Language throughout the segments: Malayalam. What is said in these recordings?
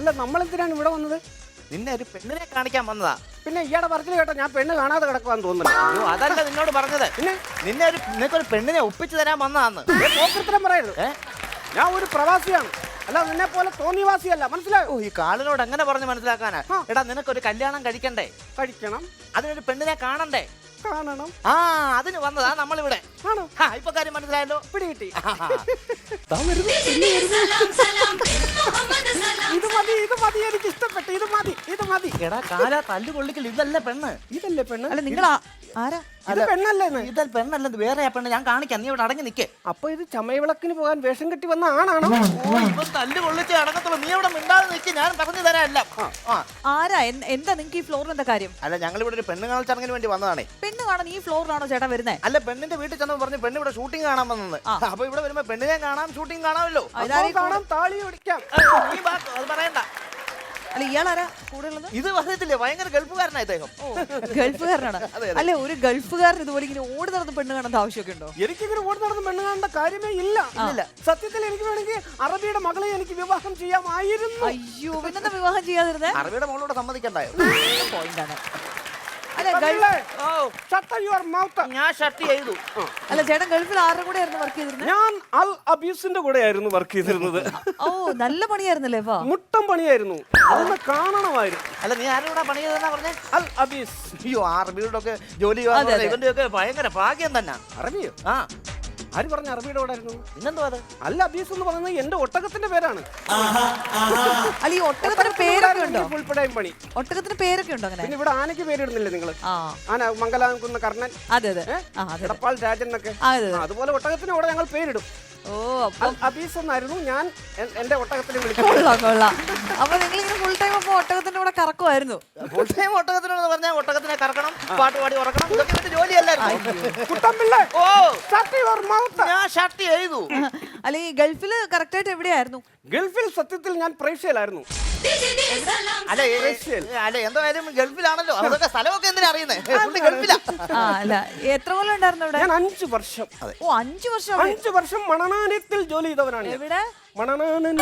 അല്ല നമ്മളെന്തിനാണ് ഇവിടെ വന്നത്? നിന്നെ ഒരു പെണ്ണിനെ കാണിക്കാൻ വന്നതാ. പിന്നെ ഇയാടെ പറച്ചിൽ കേട്ടോ ഞാൻ പെണ്ണ് കാണാതെ കിടക്കുവാന്ന് തോന്നുന്നു. അയ്യോ, അതല്ല നിന്നോട് പറഞ്ഞത്. പിന്നെ നിനക്കൊരു പെണ്ണിനെ ഒപ്പിച്ചു തരാൻ വന്നതാന്ന്. പോക്കൃത്തരം പറയരുത്. ഞാൻ ഒരു പ്രവാസിയാണ്, അല്ല നിന്നെ പോലെ തോന്നിവാസിയല്ല, മനസ്സിലായോ? ഈ കാലിനോട് എങ്ങനെ പറഞ്ഞ് മനസ്സിലാക്കാനാ? എടാ നിനക്കൊരു കല്യാണം കഴിക്കണ്ടേ? കഴിക്കണം. അതിനൊരു പെണ്ണിനെ കാണണ്ടേ? കാണണം. ആ അതിന് വന്നതാ നമ്മളിവിടെ. ആണോ? ഇപ്പൊ കാര്യം മനസ്സിലായല്ലോ. പിടികിട്ടി. ഇത് മതി, ഇത് മതി, എനിക്ക് ഇഷ്ടപ്പെട്ടു. ഇത് മതി, ഇത് മതി. എടാ കാല തല്ലു കൊള്ളിക്കൽ. ഇതല്ല പെണ്ണ്. ഇതല്ലേ പെണ്ണ്? അല്ല നിങ്ങൾ ആരാ? ഇത് പെണ്ണല്ലേ? ഇതല്ല പെണ്ണല്ല, വേറെ പെണ്ണ്. ഞാൻ കാണിക്കാം, നീ ഇവിടെ അടങ്ങി നിക്കേ. അപ്പൊ ഇത് ചമയവിളക്കിന് പോകാൻ വേഷം കെട്ടി വന്ന ആണാണോ? തല്ലു കൊള്ളിച്ച് അടങ്ങത്തുള്ളൂ. നീ ഇവിടെ മിണ്ടാതെ നിൽക്കി, ഞാൻ പറഞ്ഞു തരാം എല്ലാം. ആരാ? എന്താ നിങ്ങൾക്ക് ഈ ഫ്ലോറിൽ എന്താ കാര്യം? അല്ല ഞങ്ങൾ ഇവിടെ ഒരു പെണ്ണ് കാണൽ ചടങ്ങിന് വേണ്ടി വന്നതാണേ. പെണ്ണ് കാണാൻ ഈ ഫ്ലോറിലാണോ ചേട്ടാ വരുന്നത്? അല്ല പെണ്ണിന്റെ വീട്ടിൽ ചെന്ന് പറഞ്ഞു പെണ്ണ് ഇവിടെ ഷൂട്ടിംഗ് കാണാൻ വന്നത്. അപ്പൊ ഇവിടെ വരുമ്പോ പെണ്ണിനെ കാണാം, ഷൂട്ടിംഗ് കാണാമല്ലോ. കാണാം, താളി ഓടിക്കാം. അത് പറയണ്ട. അല്ല ഇയാളാരാ കൂടെ ഉള്ളത്? ഇത് പറയത്തില്ലേ, ഭയങ്കര ഗൾഫുകാരനാണ് ഇദ്ദേഹം. ഗൾഫുകാരനാണ്. അല്ലെ ഒരു ഗൾഫുകാരൻ ഇതുപോലെ ഇങ്ങനെ ഓടി നടന്ന് പെണ്ണ് കാണേണ്ട ആവശ്യമൊക്കെ ഉണ്ടോ? എനിക്കിങ്ങനെ ഓടി നടന്ന് പെണ്ണ് കാണേണ്ട കാര്യമേ ഇല്ല. സത്യത്തിൽ എനിക്ക് വേണമെങ്കിൽ അറബിയുടെ മകളെ എനിക്ക് വിവാഹം ചെയ്യാമായിരുന്നു. അയ്യോ പിന്നെന്താ വിവാഹം ചെയ്യാതിരുന്നേ? അറബിയുടെ മോളോട് സമ്മതിക്കണ്ടായോ? പോയിന്റാണ്. ഞാൻ ഷർട്ട് ചെയ്തു. അല്ല ചേട്ടൻ ഗൾഫിൽ ആരുടെ കൂടെ ആയിരുന്നു വർക്ക് ചെയ്തിരുന്നത്? ഞാൻ അൽ അബീസിന്റെ കൂടെ ആയിരുന്നു വർക്ക് ചെയ്തിരുന്നത്. ഓ നല്ല പണിയായിരുന്നല്ലേ? മുട്ടം പണിയായിരുന്നു, അതൊന്ന് കാണണമായിരുന്നു. അല്ല നീ ആരുടെ കൂടെ പണി ചെയ്തെന്നാ പറഞ്ഞേ? അൽ അബീസ്. അയ്യോ അറബിയുടെ ഒക്കെ ജോലി ഇവന്റെ ഒക്കെ ഭയങ്കര ഭാഗ്യം തന്നെ. അറബിയോ? ആ ആര് പറഞ്ഞ അറബിയുടെ കൂടെ ആയിരുന്നു? പിന്നെന്തോ അത് അൽ അബീസ് എന്ന് പറയുന്നത് എന്റെ ഒട്ടകത്തിന്റെ പേരാണ്. അല്ല ഈ ഒട്ടകത്തിന് പേരൊക്കെ ഉണ്ടോ? ഫുൾ ടൈം പണി. ഒട്ടകത്തിന് പേരൊക്കെ ഉണ്ടോ അങ്ങനെ? പിന്നെ ഇവിടെ ആനയ്ക്ക് പേരിടുന്നില്ലേ നിങ്ങൾ? ആന മംഗലാകുന്ന കർണൻ, അതെ അതെ, എടപ്പാൾ രാജൻ എന്നൊക്കെ. അതുപോലെ ഒട്ടകത്തിന് കൂടെ ഞങ്ങൾ പേരിടും. ഓ അബീസ് എന്നായിരുന്നു ഞാൻ എന്റെ ഒട്ടകത്തിനെ വിളിച്ചു. കൊള്ളാം. അപ്പൊ നിങ്ങൾ ഇങ്ങനെ ഫുൾ ടൈം അപ്പൊ ഒട്ടകത്തിന്റെ കൂടെ കറക്കുമായിരുന്നു? ഫുൾ ടൈം ഒട്ടകത്തിനെന്ന് പറഞ്ഞാൽ ഒട്ടകത്തിനെ കറക്കണം, പാട്ട് പാടി ഉറക്കണം, ഇതൊക്കെ എന്റെ ജോലിയല്ലായിരുന്നു. കുട്ടമ്പിള്ളേ, ഓ ഞാൻ ഷർട്ട് ചെയ്തു. അല്ല ഈ ഗൾഫില് കറക്റ്റ് ആയിട്ട് എവിടെയായിരുന്നു? ഗൾഫിൽ സത്യത്തിൽ ഞാൻ പ്രേക്ഷയിലായിരുന്നു. അല്ല എന്തായാലും ഗൾഫിലാണല്ലോ, അതൊക്കെ സ്ഥലമൊക്കെ എന്തിനാ അറിയുന്നേ? ഗൾഫിലാ. അല്ല എത്ര കൊല്ലം ഉണ്ടായിരുന്നു ഇവിടെ? ഞാൻ 5 വർഷം. ഓ 5 വർഷം. 5 വർഷം മണനാനത്തിൽ ജോലി ചെയ്തവനാണ്. എവിടെ? മണനാനൻ.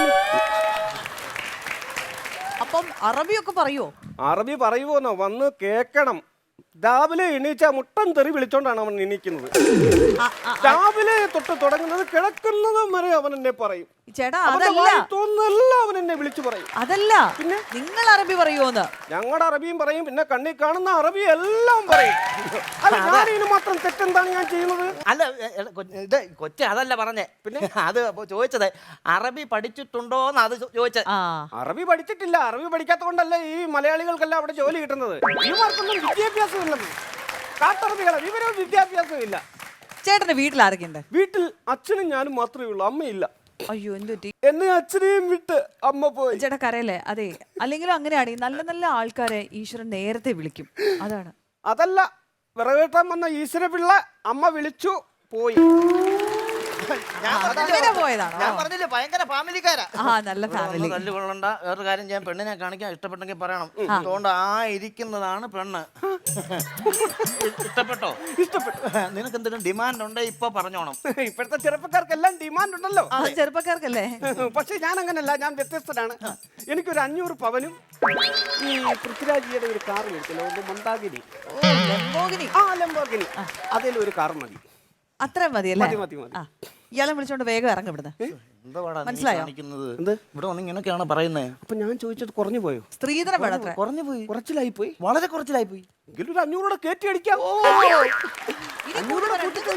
അപ്പം അറബിയൊക്കെ പറയോ? അറബി പറയുമോന്നോ? വന്ന് കേക്കണം. രാവിലെ എണീച്ച മുട്ടൻ തെറി വിളിച്ചോണ്ടാണ് അവൻ എണീക്കുന്നത്. രാവിലെ തൊട്ട് തുടങ്ങുന്നത് കിടക്കുന്നതും വരെ അവൻ എന്നെ പറയും. ചേട്ടാ അതല്ല തോന്നുന്നല്ല അവൻ എന്നെ വിളിച്ചു പറയും. അതല്ല പിന്നെ നിങ്ങൾ അറബി പറയുമോന്ന്? ഞങ്ങളുടെ അറബിയും പറയും, പിന്നെ കണ്ണി കാണുന്ന അറബി എല്ലാം പറയും. അല്ല ഞാനിതിന് മാത്രം തെറ്റെന്താണ് ഞാൻ ചെയ്യുന്നത്? അല്ല ഇത് കൊച്ചെ അതല്ല പറഞ്ഞേ. പിന്നെ അത് ചോദിച്ചത് അറബി പഠിച്ചിട്ടുണ്ടോന്ന് അത് ചോദിച്ചത്. അറബി പഠിച്ചിട്ടില്ല. അറബി പഠിക്കാത്ത കൊണ്ടല്ലേ ഈ മലയാളികൾക്കെല്ലാം അവിടെ ജോലി കിട്ടുന്നത്. ഇവർക്കൊന്നും വിദ്യാഭ്യാസം ഇല്ലെന്ന്. കാട്ടറബികളെ വിവരവും വിദ്യാഭ്യാസവും ഇല്ല. ചേട്ടന്റെ വീട്ടിൽ ആരൊക്കെയുണ്ട്? വീട്ടിൽ അച്ഛനും ഞാനും മാത്രമേ ഉള്ളൂ, അമ്മയില്ല. അയ്യോ എന്തുപറ്റി? എന്നെ അച്ഛനെയും വിട്ട് അമ്മ പോയി. ചേട്ടാ കരയല്ലേ? അതെ അല്ലെങ്കിലും അങ്ങനെയാണ്, നല്ല നല്ല ആൾക്കാരെ ഈശ്വരൻ നേരത്തെ വിളിക്കും, അതാണ്. അതല്ല, വിറകേട്ടാൻ വന്ന ഈശ്വര പിള്ള അമ്മ വിളിച്ചു പോയി. പോയതാണോ? ഞാൻ പറഞ്ഞില്ലേ ഭയങ്കര ഫാമിലിക്കാരാ. നല്ല ഫാമിലി. തല്ലുകൊള്ളണ്ട. വേറെ കാര്യം ഞാൻ പെണ്ണിനെ കാണിക്കാൻ ഇഷ്ടപ്പെട്ടെങ്കിൽ പറയണം. അതുകൊണ്ട് ഇരിക്കുന്നതാണ് പെണ്ണ്. ഇഷ്ടപ്പെട്ടോ? ഇഷ്ടപ്പെട്ടു. നിനക്ക് എന്തെങ്കിലും ഡിമാൻഡ് ഉണ്ടേ ഇപ്പൊ പറഞ്ഞോണം. ഇപ്പോഴത്തെ ചെറുപ്പക്കാർക്കെല്ലാം ഡിമാൻഡ് ഉണ്ടല്ലോ. ചെറുപ്പക്കാർക്കല്ലേ? പക്ഷെ ഞാൻ അങ്ങനല്ല, ഞാൻ വ്യത്യസ്തനാണ്. എനിക്കൊരു 500 പവനും ഈ പൃഥ്വിരാജിയുടെ ഒരു കാർ മേടിച്ചല്ലോ, മന്ദാകിനി. ലംബോർഗിനി. അതിലൊരു കാർ മതി. അത്രയും മതിയല്ലേ? ഇയാളെ വിളിച്ചോണ്ട് വേഗം ഇറങ്ങി ഇവിടുന്ന്. മനസ്സിലായോ? ഇവിടെ വന്ന് ഇങ്ങനെയൊക്കെയാണ് പറയുന്നത്. അപ്പൊ ഞാൻ ചോദിച്ചത് കുറഞ്ഞു പോയോ? സ്ത്രീധനം വേണം. കുറഞ്ഞു പോയി, കുറച്ചിലായി പോയി, വളരെ കുറച്ചിലായി പോയി. എങ്കിലും ഒരു 500 കയറ്റി അടിക്കാം.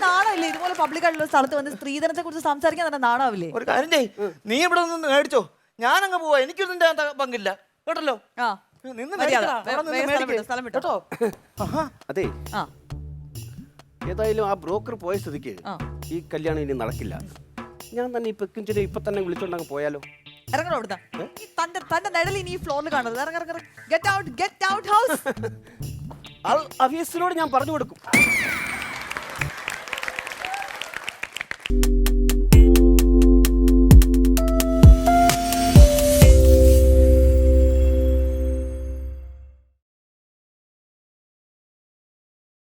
നാണമില്ലേ ഇതുപോലെ പബ്ലിക് ആയിട്ടുള്ള സ്ഥലത്ത് വന്ന് സ്ത്രീധനത്തെ കുറിച്ച് സംസാരിക്കാൻ തന്നെ നാണാവില്ലേ? ഒരു കാര്യം ചെയ്യ്, നീ ഇവിടെ നിന്ന് മേടിച്ചോ, ഞാനങ്ങ് പോവാ. എനിക്കൊന്നും പങ്കില്ല കേട്ടല്ലോ. അതെ, ഏതായാലും ആ ബ്രോക്കർ പോയ സ്ഥിതിക്ക് ഈ കല്യാണം ഇനി നടക്കില്ല. ഞാൻ തന്നെ ഈ പെക്കിഞ്ചിനെ ഇപ്പൊ തന്നെ വിളിച്ചോണ്ടങ്ങ് പോയാലോ? ഇറങ്ങണോ ഇവിടുന്ന്? തന്റെ നിഴൽ ഇനി ഈ ഫ്ലോറിൽ കാണരുത്. Get out house. അബീസിനോട് ഞാൻ പറഞ്ഞു കൊടുക്കും.